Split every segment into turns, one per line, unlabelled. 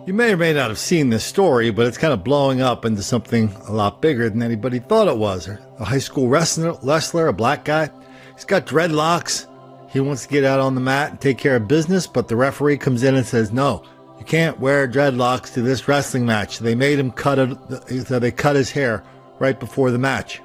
You may or may not have seen this story, but it's kind of blowing up into something a lot bigger than anybody thought it was. A high school wrestler, a black guy, he's got dreadlocks. He wants to get out on the mat and take care of business, but the referee comes in and says, no, you can't wear dreadlocks to this wrestling match. They made him cut his hair right before the match.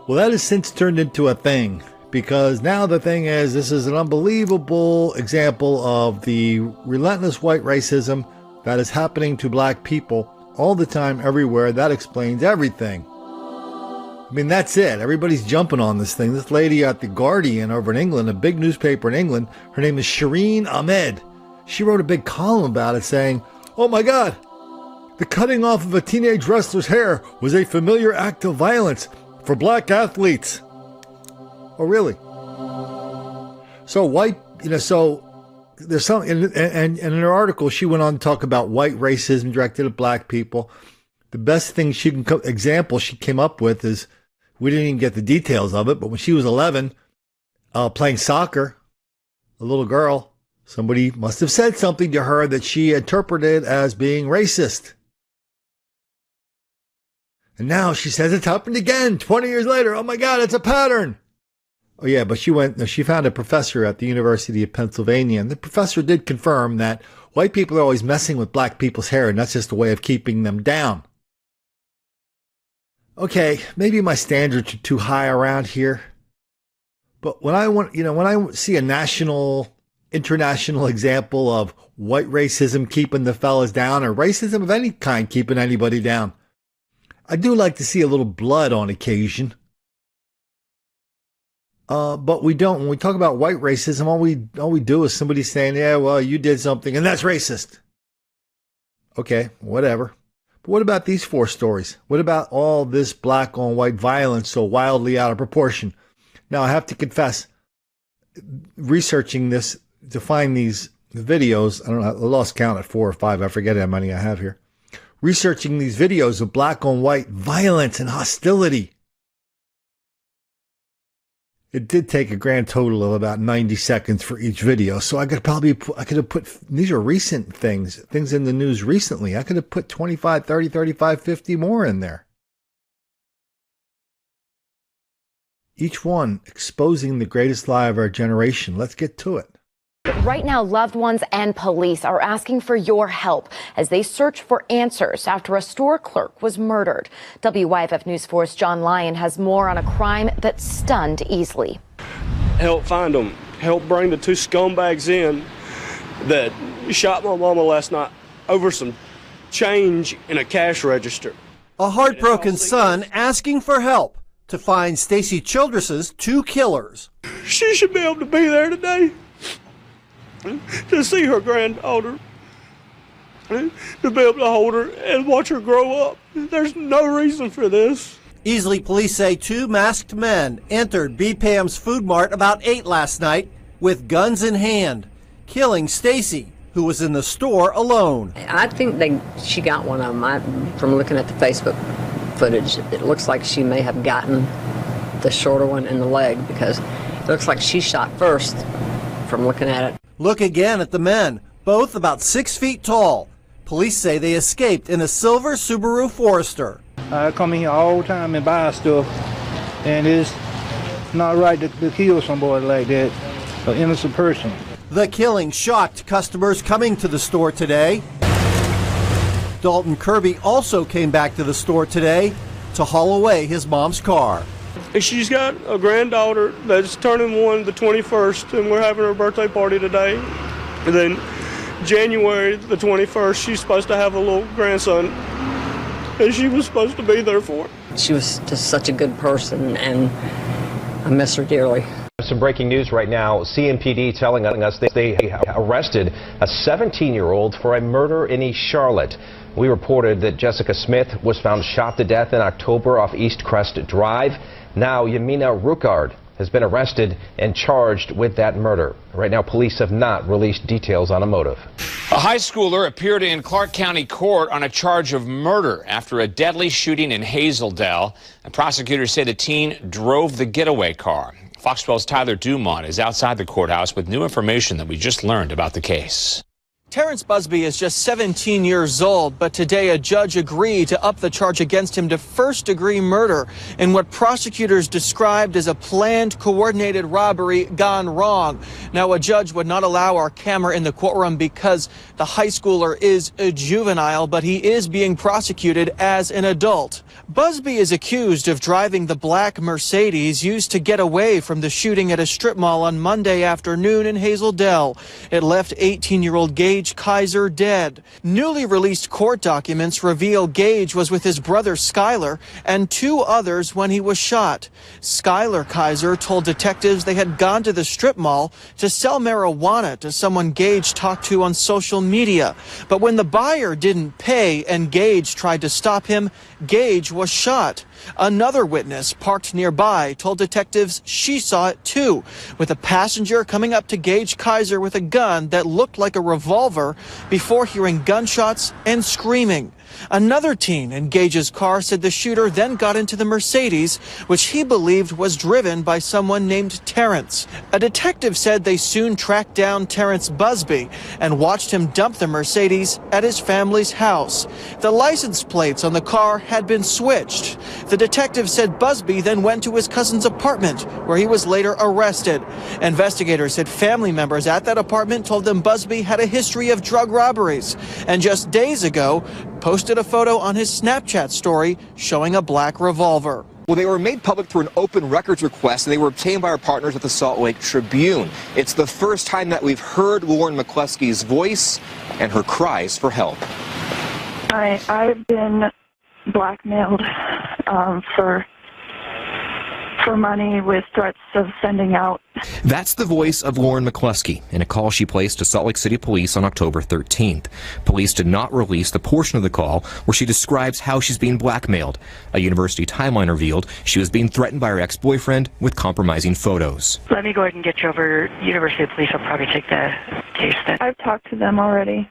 Well, that has since turned into a thing, because now the thing is, this is an unbelievable example of the relentless white racism that is happening to black people all the time, everywhere. That explains everything. I mean, that's it. Everybody's jumping on this thing. This lady at The Guardian over in England, a big newspaper in England, her name is Shireen Ahmed. She wrote a big column about it saying, oh my God, the cutting off of a teenage wrestler's hair was a familiar act of violence for black athletes. Oh, really? So so there's some, and in her article, she went on to talk about white racism directed at black people. The best thing example she came up with is, we didn't even get the details of it, but when she was 11, playing soccer, a little girl, somebody must have said something to her that she interpreted as being racist. And now she says it's happened again, 20 years later. Oh my God, it's a pattern. Oh yeah, but she found a professor at the University of Pennsylvania, and the professor did confirm that white people are always messing with black people's hair, and that's just a way of keeping them down. Okay, maybe my standards are too high around here, but when I see a international example of white racism keeping the fellas down, or racism of any kind keeping anybody down, I do like to see a little blood on occasion. But we don't. When we talk about white racism, all we do is somebody saying, yeah, well, you did something, and that's racist. Okay, whatever. But what about these 4 stories? What about all this black on white violence so wildly out of proportion? Now, I have to confess, researching this to find these videos, I don't know, I lost count at 4 or 5. I forget how many I have here. Researching these videos of black on white violence and hostility. It did take a grand total of about 90 seconds for each video. So I could have put, these are recent things in the news recently. I could have put 25, 30, 35, 50 more in there. Each one exposing the greatest lie of our generation. Let's get to it.
Right now, loved ones and police are asking for your help as they search for answers after a store clerk was murdered. WYFF News Force John Lyon has more on a crime that stunned Easley.
Help find them. Help bring the 2 scumbags in that shot my mama last night over some change in a cash register.
A heartbroken son asking for help to find Stacy Childress's 2 killers.
She should be able to be there today to see her granddaughter, to be able to hold her and watch her grow up. There's no reason for this.
Easley police say 2 masked men entered BPAM's Food Mart about 8 last night with guns in hand, killing Stacy, who was in the store alone.
I think she got one of them. From looking at the Facebook footage, it looks like she may have gotten the shorter one in the leg, because it looks like she shot first from looking at it.
Look again at the men, both about 6 feet tall. Police say they escaped in a silver Subaru Forester.
I come in here all the time and buy stuff, and it's not right to kill somebody like that, an innocent person.
The killing shocked customers coming to the store today. Dalton Kirby also came back to the store today to haul away his mom's car.
She's got a granddaughter that's turning 1 the 21st, and we're having her birthday party today. And then January the 21st, she's supposed to have a little grandson, and she was supposed to be there for it.
She was just such a good person, and I miss her dearly.
Some breaking news right now. CMPD telling us they arrested a 17-year-old for a murder in East Charlotte. We reported that Jessica Smith was found shot to death in October off East Crest Drive. Now Yamina Ruckard has been arrested and charged with that murder. Right now, police have not released details on a motive.
A high schooler appeared in Clark County court on a charge of murder after a deadly shooting in Hazeldale. And prosecutors say the teen drove the getaway car. Fox 12's Tyler Dumont is outside the courthouse with new information that we just learned about the case.
Terrence Busby is just 17 years old, but today a judge agreed to up the charge against him to first-degree murder in what prosecutors described as a planned, coordinated robbery gone wrong. Now, a judge would not allow our camera in the courtroom because the high schooler is a juvenile, but he is being prosecuted as an adult. Busby is accused of driving the black Mercedes used to get away from the shooting at a strip mall on Monday afternoon in Hazel Dell. It left 18-year-old Gage Kaiser dead. Newly released court documents reveal Gage was with his brother Skylar and two others when he was shot. Skylar Kaiser told detectives they had gone to the strip mall to sell marijuana to someone Gage talked to on social media. But when the buyer didn't pay and Gage tried to stop him, Gage was shot. Another witness parked nearby told detectives she saw it too, with a passenger coming up to Gage Kaiser with a gun that looked like a revolver before hearing gunshots and screaming. Another teen in Gage's car said the shooter then got into the Mercedes, which he believed was driven by someone named Terrence. A detective said they soon tracked down Terrence Busby and watched him dump the Mercedes at his family's house. The license plates on the car had been switched. The detective said Busby then went to his cousin's apartment, where he was later arrested. Investigators said family members at that apartment told them Busby had a history of drug robberies, and just days ago posted a photo on his Snapchat story showing a black revolver.
Well, they were made public through an open records request, and they were obtained by our partners at the Salt Lake Tribune. It's the first time that we've heard Lauren McCluskey's voice and her cries for help.
I've been blackmailed for money with threats of sending out.
That's the voice of Lauren McCluskey in a call she placed to Salt Lake City Police on October 13th. Police did not release the portion of the call where she describes how she's being blackmailed. A university timeline revealed she was being threatened by her ex-boyfriend with compromising photos.
Let me go ahead and get you over. University Police will probably take the case then.
I've talked to them already,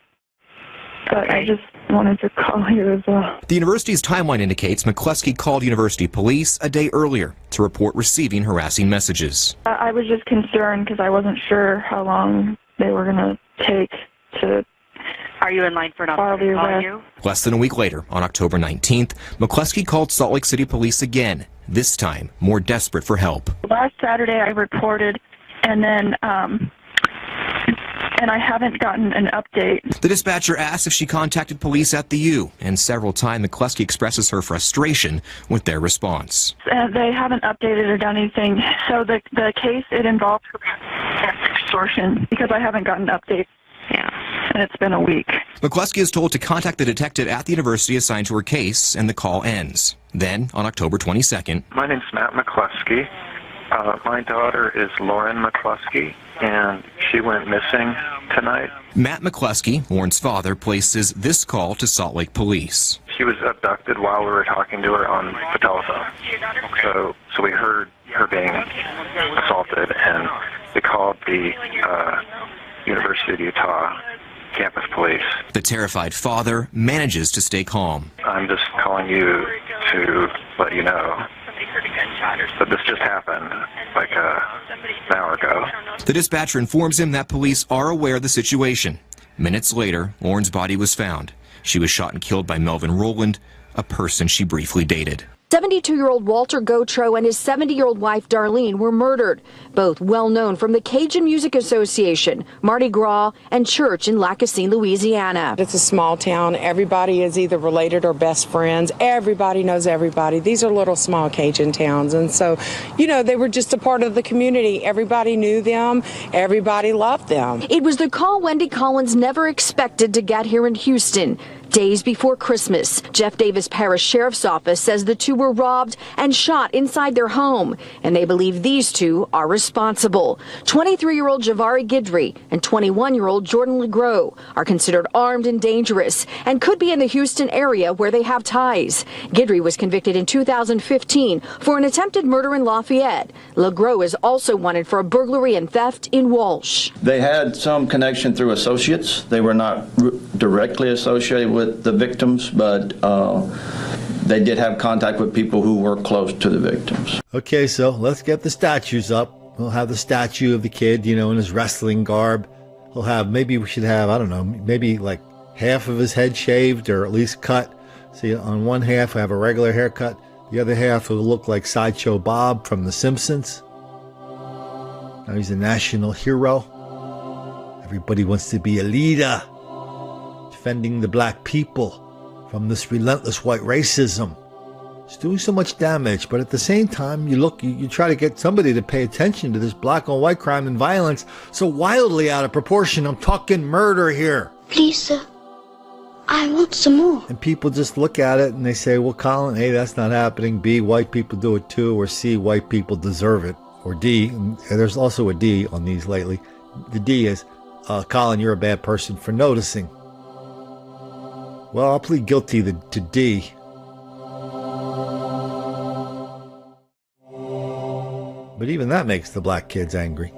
but okay. I just wanted to call you as well.
The university's timeline indicates McCluskey called university police a day earlier to report receiving harassing messages.
I was just concerned because I wasn't sure how long they were going to take to...
Are you in line for an officer to call you?
Less than a week later, on October 19th, McCluskey called Salt Lake City Police again, this time more desperate for help.
Last Saturday I reported, and then... and I haven't gotten an update.
The dispatcher asks if she contacted police at the U, and several times McCluskey expresses her frustration with their response.
They haven't updated or done anything. So the case, it involves extortion because I haven't gotten an update. Yeah. And it's been a week.
McCluskey is told to contact the detective at the university assigned to her case, and the call ends. Then, on October 22nd...
My name's Matt McCluskey. My daughter is Lauren McCluskey, and she went missing tonight.
Matt McCluskey, Lauren's father, places this call to Salt Lake Police.
She was abducted while we were talking to her on the telephone. So we heard her being assaulted, and we called the University of Utah campus police.
The terrified father manages to stay calm.
I'm just calling you to let you know that this just happened like an hour ago.
The dispatcher informs him that police are aware of the situation. Minutes later, Lauren's body was found. She was shot and killed by Melvin Rowland, a person she briefly dated.
72-year-old Walter Gautreaux and his 70-year-old wife Darlene were murdered, both well known from the Cajun Music Association, Mardi Gras, and church in Lacassine, Louisiana.
It's a small town. Everybody is either related or best friends. Everybody knows everybody. These are little small Cajun towns, and so, you know, they were just a part of the community. Everybody knew them. Everybody loved them.
It was the call Wendy Collins never expected to get here in Houston. Days before Christmas, Jeff Davis Parish Sheriff's Office says the two were robbed and shot inside their home, and they believe these two are responsible. 23-year-old Javari Guidry and 21-year-old Jordan LeGros are considered armed and dangerous and could be in the Houston area where they have ties. Guidry was convicted in 2015 for an attempted murder in Lafayette. LeGros is also wanted for a burglary and theft in Walsh.
They had some connection through associates. They were not directly associated with the victims, but they did have contact with people who were close to the victims.
Okay, so let's get the statues up. We'll have the statue of the kid, you know, in his wrestling garb. he'll have, maybe we should have, I don't know, maybe like half of his head shaved or at least cut. See, on one half I have a regular haircut. The other half will look like Sideshow Bob from The Simpsons. Now he's a national hero. Everybody wants to be a leader, defending the black people from this relentless white racism. It's doing so much damage, but at the same time, you try to get somebody to pay attention to this black on white crime and violence so wildly out of proportion. I'm talking murder here.
Please, sir. I want some more.
And people just look at it and they say, well, Colin, A, that's not happening. B, white people do it too. Or C, white people deserve it. Or D, and there's also a D on these lately. The D is, Colin, you're a bad person for noticing. Well, I'll plead guilty to D. But even that makes the black kids angry.